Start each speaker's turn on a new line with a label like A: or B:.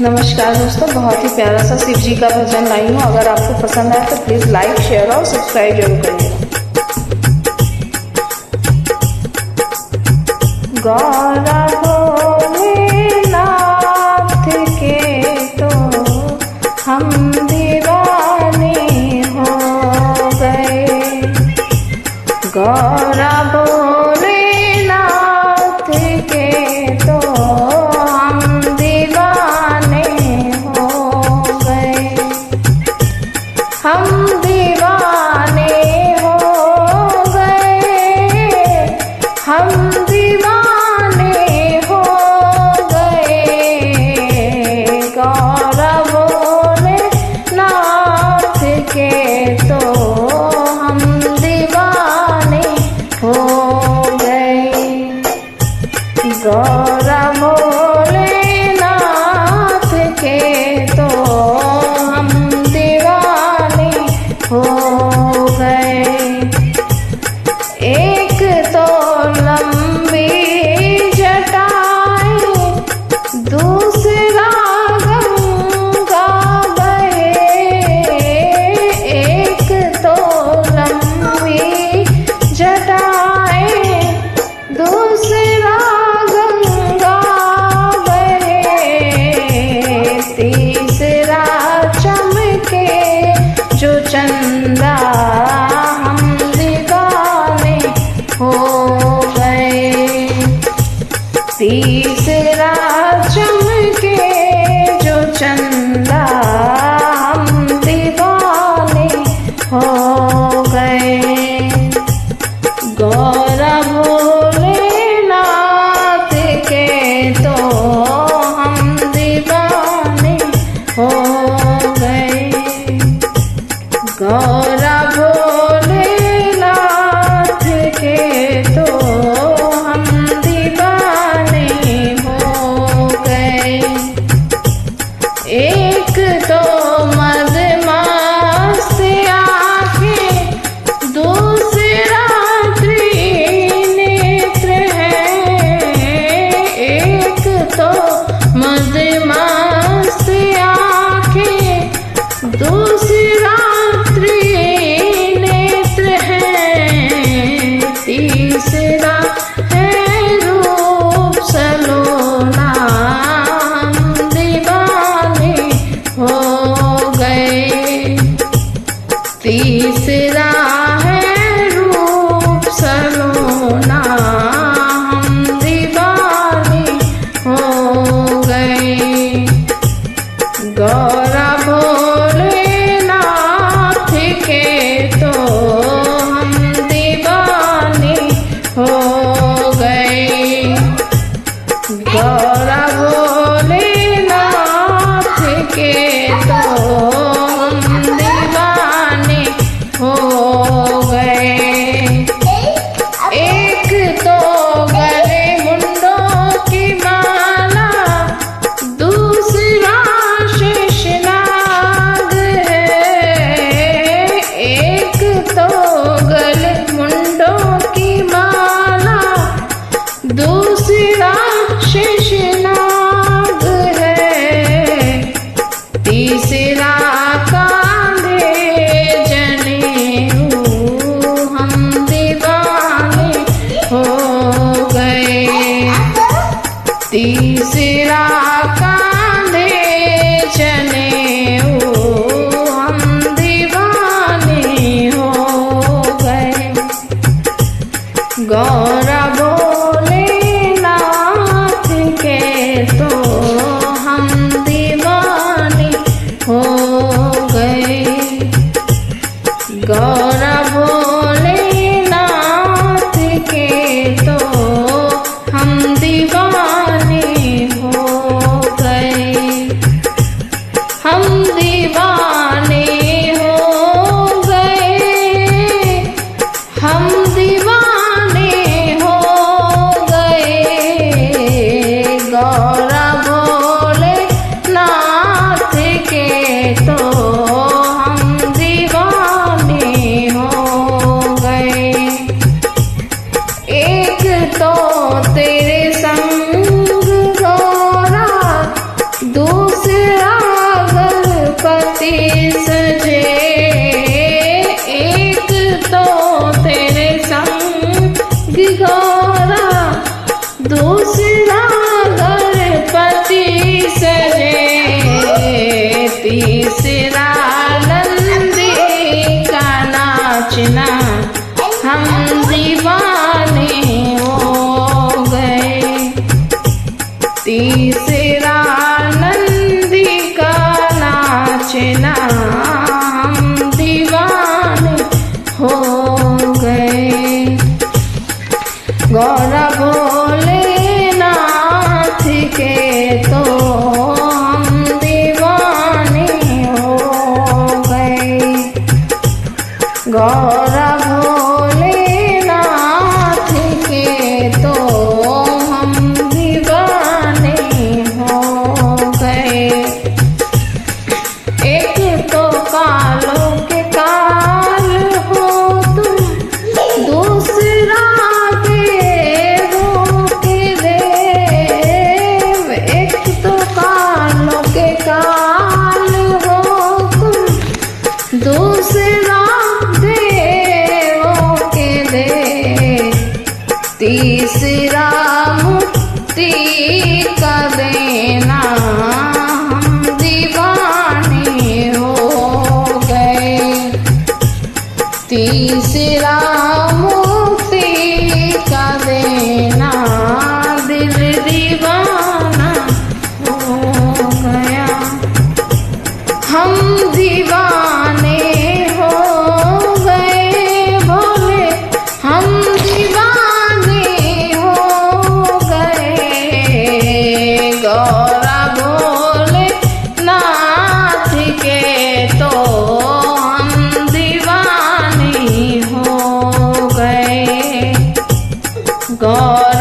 A: नमस्कार दोस्तों, बहुत ही प्यारा सा शिव जी का भजन लाई हूँ। अगर आपको पसंद आए तो प्लीज़ लाइक, शेयर और सब्सक्राइब जरूर करिएगा। गौरा भोलेनाथ के तो हम दीवाने हो गए। गौरा भोलेनाथ के तो हम दीवाने हो गए। हम दीवाने हो गए। हम दीवाने हो गए। गौरा भोलेनाथ के तो हम दीवाने हो गए। गौरा भोलेनाथ के तो हम दीवाने हो गए। एक तो लंबी जटाएं, दूसरा गंगा बहे। एक तो लंबी जटाएं, दूसरा गंगा बहे। तीसरा चमके जो चंदा, हम दीवाने हो गए। तीसरा चमके जो चंदा, हम दीवाने हो गए। गौरा भोलेनाथ के तो हम दीवाने हो गए। गौरा भोलेनाथ के तो हम दीवाने हो गए। एक तो मदमस्त आँखें, दूसरा त्रिनेत्र है। एक तो मदमस्त आँखें, दूसरा त्रिनेत्र है। तीसरा है रूप सलोना, हम दीवाने हो गए। तीसरा है रूप सलोना, हम दीवाने हो गए। गौरा भोलेनाथ के तो हम दीवाने हो गए। गौरा भोलेनाथ के तो हम दीवाने हो गए। एक तो गले मुंडों की माला, दूसरा शेषनाग है। एक तो गले मुंडों की माला, दूसरा शेषनाग है। तीसरा कांधे जनेऊ, हम दीवाने हो गए। तीसरा कांधे जनेऊ, हम दीवाने हो गए। गौरा भोलेनाथ के तो हम दीवाने हो गए। गौरा भोलेनाथ के तो हम दीवाने हो गए। हम दीवाने हो गए। हम दीवाने हो गए। गौरा भोलेनाथ के तो हम दीवाने हो गए। एक तो तेरे संग गौरा, दूसरा गौरा दूसरा गणपति सजे, तीसरा नंदी का नाचना हम दीवाने हो गए। तीसरा नंदी का नाचना हम दीवाने हो गए। गौरा भोलेनाथ के तो हम दीवाने हो गए। गौरा भोलेनाथ के तो हम दीवाने हो गए। एक तो कालों के काल हो तुम, दूसरा देवों के देव। एक तो कालों के काल हो तुम, दूसरा देवों के देव। तीसरा मुक्ति का देना हम दीवाने हो गए। तीसरा मुक्ति का देना दिल दीवाना हो गया। हम दीवाने हो गए भोले, हम दीवाने हो गए। गौरा भोले नाथ के तो हम दीवाने हो गए। गौरा